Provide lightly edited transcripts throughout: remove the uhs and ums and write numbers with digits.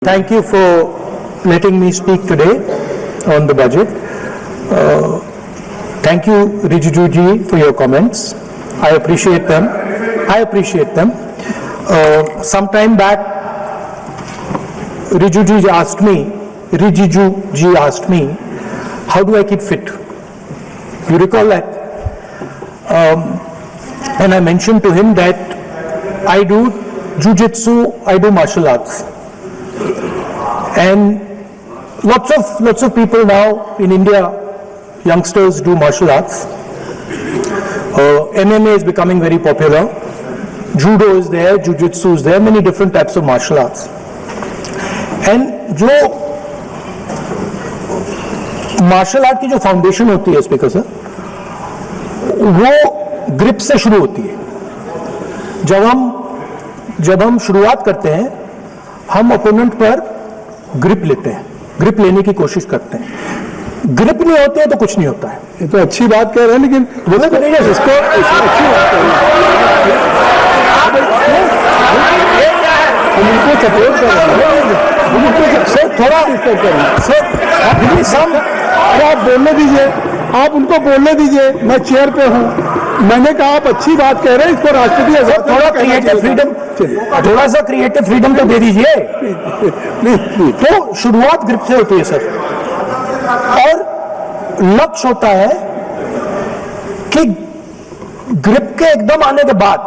Thank you for letting me speak today on the budget. Thank you, Rijiju ji, for your comments. I appreciate them. Some time back, Rijiju ji asked me, how do I keep fit? You recall that? And I mentioned to him that I do jiu-jitsu, I do martial arts. And lots of people now in India, youngsters do martial arts. MMA is becoming very popular. Judo is there, jiu-jitsu is there, many different types of martial arts. And जो martial art की जो foundation होती है speaker sir, वो grip से शुरू होती है. जब हम शुरुआत करते हैं, हम ओपोनेंट पर ग्रिप लेते हैं, ग्रिप लेने की कोशिश करते हैं. ग्रिप नहीं होती है तो कुछ नहीं होता है. ये तो अच्छी बात कह रहे हैं, लेकिन बोले करेंगे इसको अच्छी बात कह रहे हैं. उनको सपोर्ट कर रहे हैं, सर थोड़ा डिस्टर्ब कर रहे हैं सर. आप बोलने दीजिए, आप उनको बोलने दीजिए. मैं चेयर पे हूँ, मैंने कहा आप अच्छी बात कह रहे हैं, इसको राष्ट्रपति थोड़ा क्रिएटिव फ्रीडम, थोड़ा सा क्रिएटिव फ्रीडम तो दे दीजिए. तो शुरुआत ग्रिप से होती है सर, और लक्ष्य होता है कि ग्रिप के एकदम आने के बाद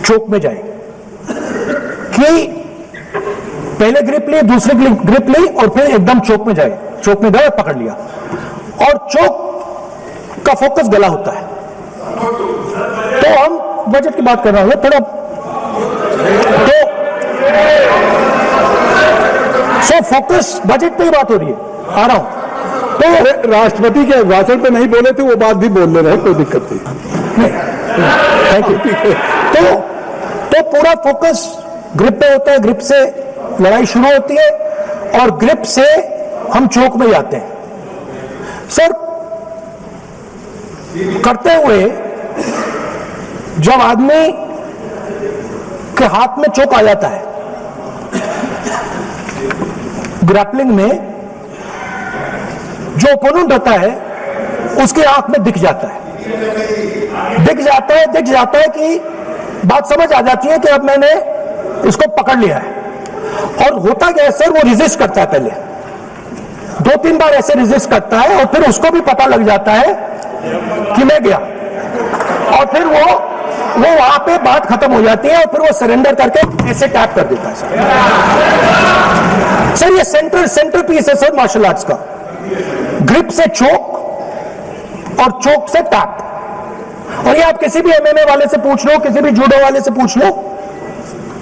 चोक में जाए. कि पहले ग्रिप ली, दूसरी ग्रिप ली, और फिर एकदम चोक में जाए. चोक में गए, पकड़ लिया, और चोक का फोकस गला होता है. तो हम बजट की बात कर रहे हैं थोड़ा, तो फोकस बजट पे ही बात हो रही है. आ रहा हूं. तो राष्ट्रपति के भाषण पे नहीं बोले थे, वो बात भी बोल ले रहे हैं, कोई दिक्कत नहीं. Thank you. तो पूरा फोकस ग्रिप पे होता है. ग्रिप से लड़ाई शुरू होती है, और ग्रिप से हम चौक में जाते हैं. सर, करते हुए जब आदमी के हाथ में चोक आ जाता है, ग्रैपलिंग में जो ओपोनेंट होता है उसके आंख में दिख जाता है कि बात समझ आ जाती है कि अब मैंने इसको पकड़ लिया है. और होता क्या है सर, वो रिजिस्ट करता है. पहले 2-3 बार ऐसे रिजिस्ट करता है, और फिर उसको भी पता लग जाता है कि मैं गया, और फिर वो वहां पे बात खत्म हो जाती है, और फिर वो सरेंडर करके ऐसे टैप कर देता है. सर ये सेंटर पीस है सर मार्शल आर्ट्स का. ग्रिप से चोक, और चोक से टैप. और ये आप किसी भी एमएमए वाले से पूछ लो, किसी भी जूडो वाले से पूछ लो,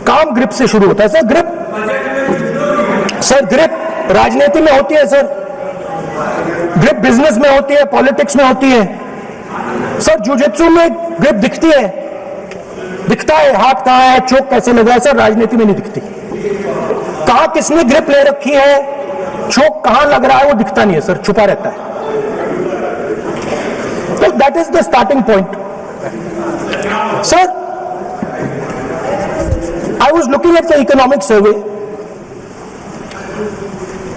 काम ग्रिप से शुरू होता है. सर ग्रिप राजनीति में होती है सर, ग्रिप बिजनेस में होती है, पॉलिटिक्स में होती है. सर जिu-jitsu में ग्रिप दिखता है, हाथ कहां है, चोक कैसे लगा है. सर राजनीति में नहीं दिखती. कहां किसने ग्रिप ले रखी है, चोक कहां लग रहा है, वो दिखता नहीं है सर, छुपा रहता है. तो that is the starting point. Sir, I was looking at the economic survey,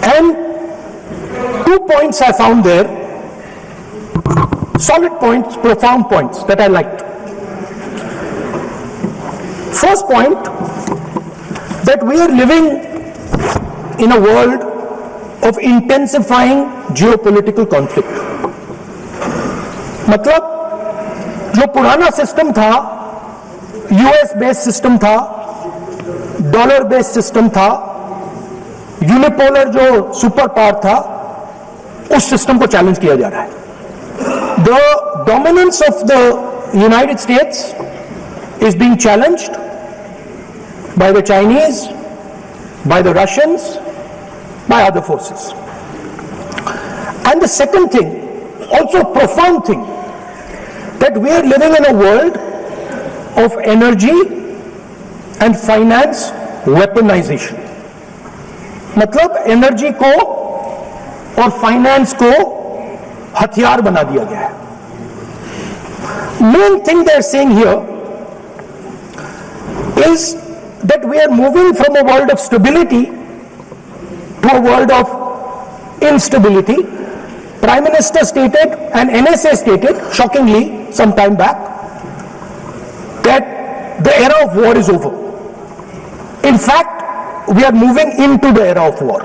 and 2 points I found there, solid points, profound points that I liked. First point, that we are living in a world of intensifying geopolitical conflict. मतलब जो पुराना system था, US based system था, dollar based system था, unipolar जो super power था, उस system को चैलेंज किया जा रहा है. The dominance of the United states is being challenged by the Chinese, by the Russians, by other forces. And the second thing, also a profound thing, that we are living in a world of energy and finance weaponization. मतलब energy को और finance को हथियार बना दिया गया है. Main thing they are saying here is that we are moving from a world of stability to a world of instability. Prime Minister stated and NSA stated, shockingly, some time back, that the era of war is over. In fact, we are moving into the era of war.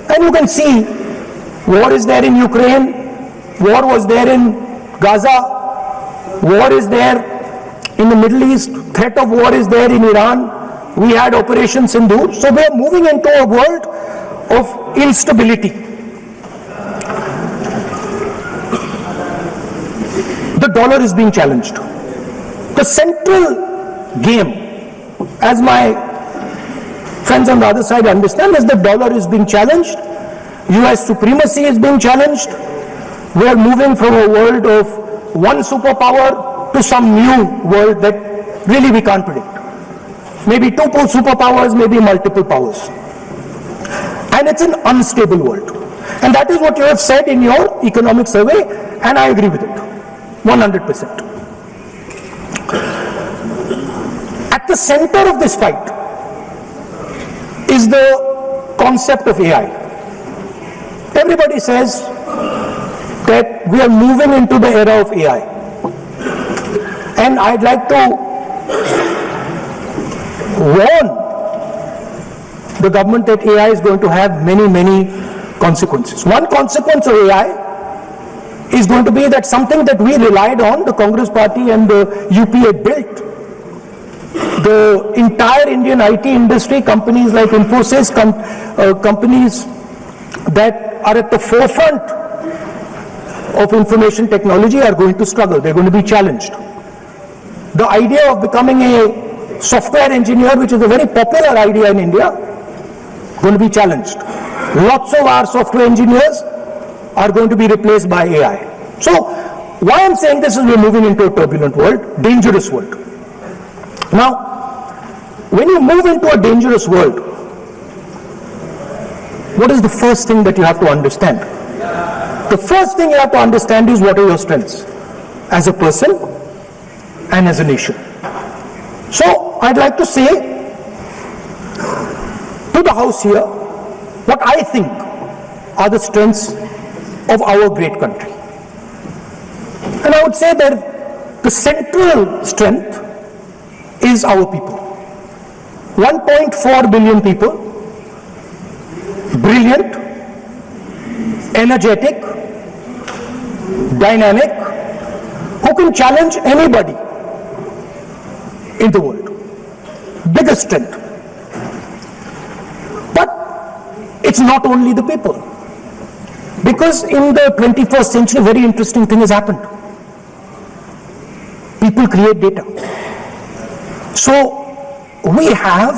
And you can see, war is there in Ukraine, war was there in Gaza, war is there in the Middle East, threat of war is there in Iran, we had Operation Sindoor. So we are moving into a world of instability. The dollar is being challenged. The central game, as my friends on the other side understand, is the dollar is being challenged, US supremacy is being challenged. We are moving from a world of one superpower to some new world that really we can't predict. Maybe two superpowers, maybe multiple powers. And it's an unstable world. And that is what you have said in your economic survey, and I agree with it, 100%. At the center of this fight is the concept of AI. Everybody says that we are moving into the era of AI. And I'd like to warn the government that AI is going to have many, many consequences. One consequence of AI is going to be that something that we relied on, the Congress party and the UPA built, the entire Indian IT industry, companies like Infosys, companies that are at the forefront of information technology are going to struggle. They're going to be challenged. The idea of becoming a software engineer, which is a very popular idea in India, going to be challenged. Lots of our software engineers are going to be replaced by AI. So why I'm saying this is we're moving into a turbulent world, dangerous world. Now, when you move into a dangerous world, what is the first thing that you have to understand? The first thing you have to understand is what are your strengths as a person and as a nation. So I'd like to say to the House here what I think are the strengths of our great country. And I would say that the central strength is our people. 1.4 billion people, brilliant, energetic, dynamic, who can challenge anybody in the world. Biggest strength. But it's not only the people. Because in the 21st century, a very interesting thing has happened. People create data. So we have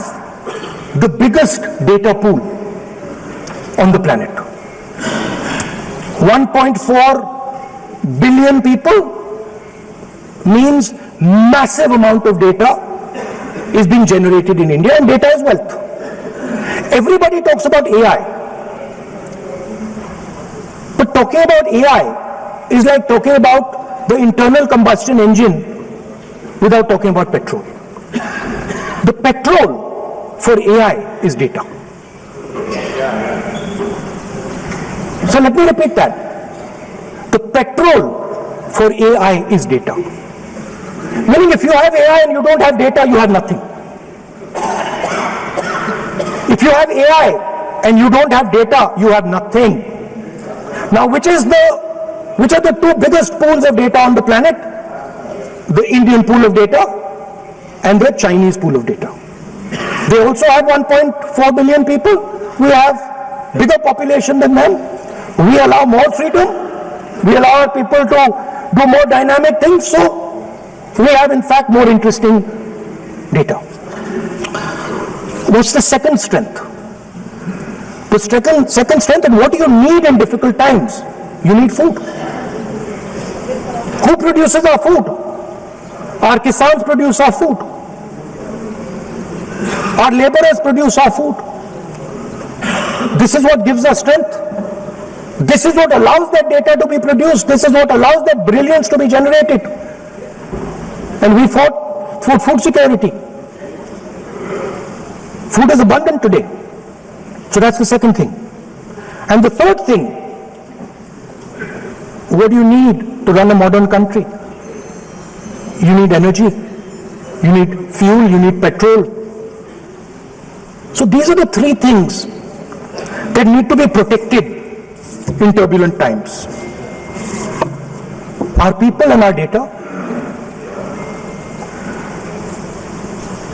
the biggest data pool on the planet. 1.4 billion people means massive amount of data is being generated in India, and data is wealth. Everybody talks about AI. But talking about AI is like talking about the internal combustion engine without talking about petrol. The petrol for AI is data. So let me repeat that. The petrol for AI is data. Meaning if you have AI and you don't have data, you have nothing. If you have AI and you don't have data, you have nothing. Now which are the two biggest pools of data on the planet? The Indian pool of data and the Chinese pool of data. They also have 1.4 billion people. We have bigger population than them. We allow more freedom. We allow our people to do more dynamic things. So we have in fact more interesting data. What's the second strength? The second strength, and what do you need in difficult times? You need food. Who produces our food? Our kisans produce our food. Our laborers produce our food. This is what gives us strength. This is what allows that data to be produced. This is what allows that brilliance to be generated. And we fought for food security. Food is abundant today. So that's the second thing. And the third thing, what do you need to run a modern country? You need energy, you need fuel, you need petrol. So these are the three things that need to be protected in turbulent times. Our people and our data,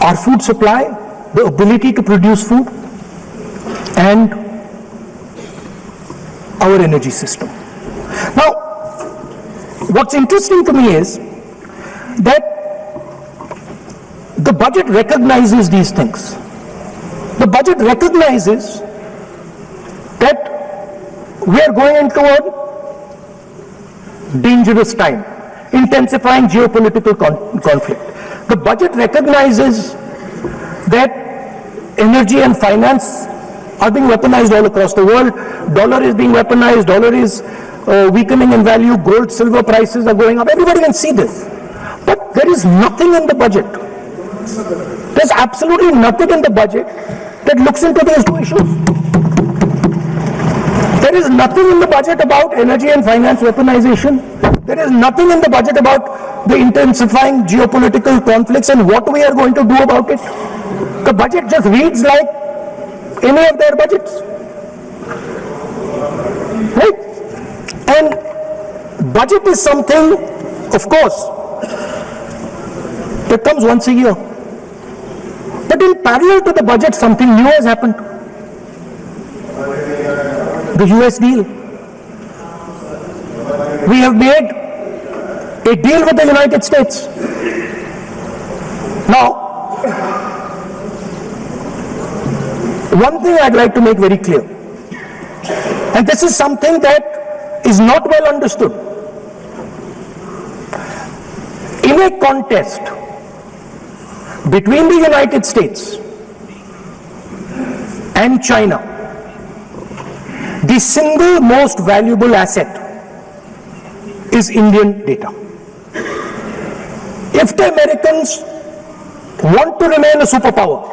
our food supply, the ability to produce food, and our energy system. Now, what's interesting to me is that the budget recognizes these things. The budget recognizes that we are going into a dangerous time, intensifying geopolitical conflict. The budget recognizes that energy and finance are being weaponized all across the world. Dollar is being weaponized, dollar is weakening in value, gold, silver prices are going up. Everybody can see this. But there is nothing in the budget. There's absolutely nothing in the budget that looks into these two issues. There is nothing in the budget about energy and finance weaponization. There is nothing in the budget about the intensifying geopolitical conflicts and what we are going to do about it. The budget just reads like any of their budgets. Right? And budget is something, of course, that comes once a year. But in parallel to the budget, something new has happened. The US deal. We have made a deal with the United States. Now, one thing I'd like to make very clear, and this is something that is not well understood. In a contest between the United States and China, the single most valuable asset is Indian data. If the Americans want to remain a superpower,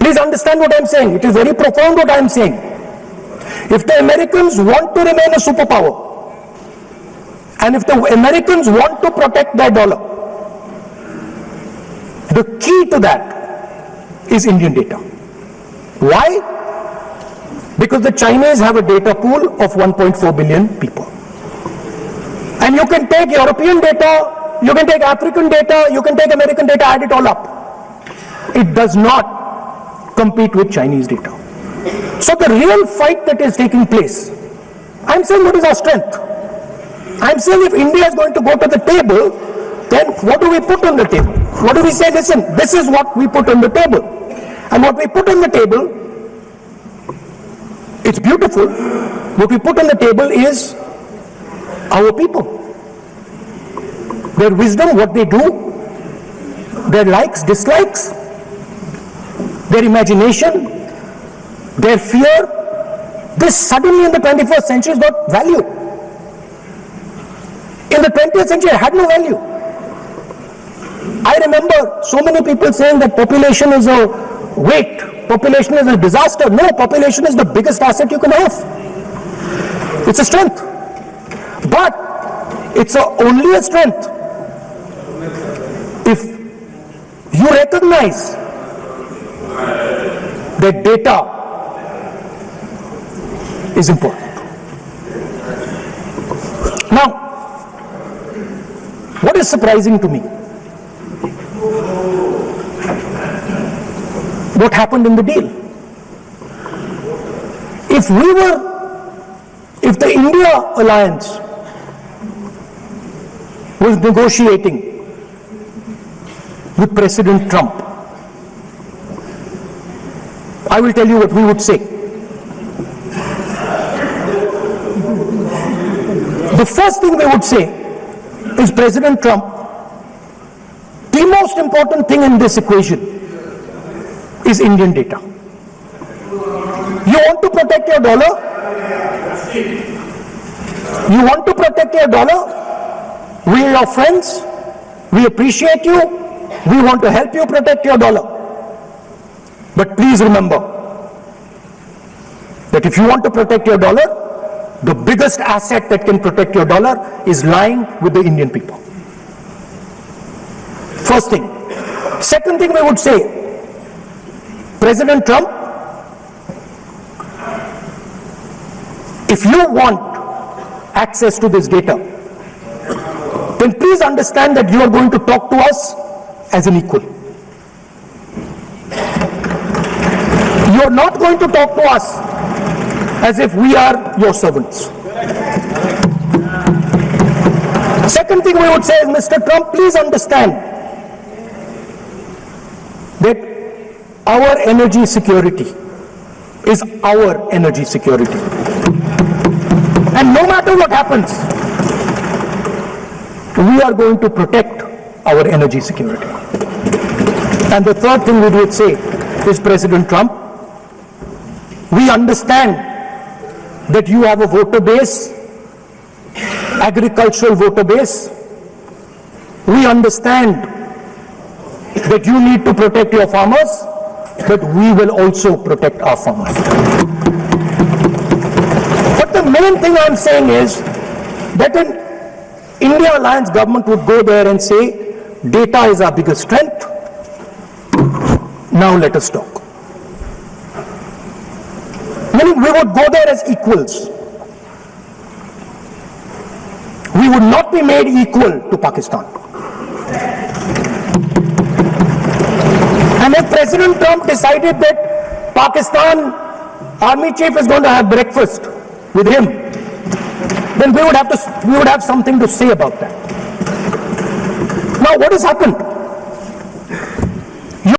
please understand what I'm saying. It is very profound what I'm saying. If the Americans want to remain a superpower, and if the Americans want to protect their dollar, the key to that is Indian data. Why? Because the Chinese have a data pool of 1.4 billion people. And you can take European data, you can take African data, you can take American data, add it all up. It does not compete with Chinese data. So the real fight that is taking place, I'm saying what is our strength? I'm saying if India is going to go to the table, then what do we put on the table? What do we say? Listen, this is what we put on the table. And what we put on the table, it's beautiful. What we put on the table is our people. Their wisdom, what they do, their likes, dislikes, their imagination, their fear. This suddenly in the 21st century has got value. In the 20th century it had no value. I remember so many people saying that population is a weight, population is a disaster. No, population is the biggest asset you can have. It's a strength. But it's only a strength if you recognize that data is important. Now, what is surprising to me? What happened in the deal? If the India alliance was negotiating with President Trump, I will tell you what we would say. The first thing we would say is, President Trump, the most important thing in this equation is Indian data. You want to protect your dollar? You want to protect your dollar? We are your friends. We appreciate you. We want to help you protect your dollar. But please remember that if you want to protect your dollar, the biggest asset that can protect your dollar is lying with the Indian people. First thing. Second thing we would say, President Trump, if you want access to this data, then please understand that you are going to talk to us as an equal. You are not going to talk to us as if we are your servants. Second thing we would say is, Mr. Trump, please understand that our energy security is our energy security. And no matter what happens, we are going to protect our energy security. And the third thing we would say is, President Trump, we understand that you have a voter base, agricultural voter base. We understand that you need to protect your farmers, but we will also protect our farmers. But the main thing I'm saying is that an India Alliance government would go there and say, data is our biggest strength, now let us talk. Meaning we would go there as equals. We would not be made equal to Pakistan. And if President Trump decided that Pakistan army chief is going to have breakfast with him, then we would have something to say about that. Now, what has happened?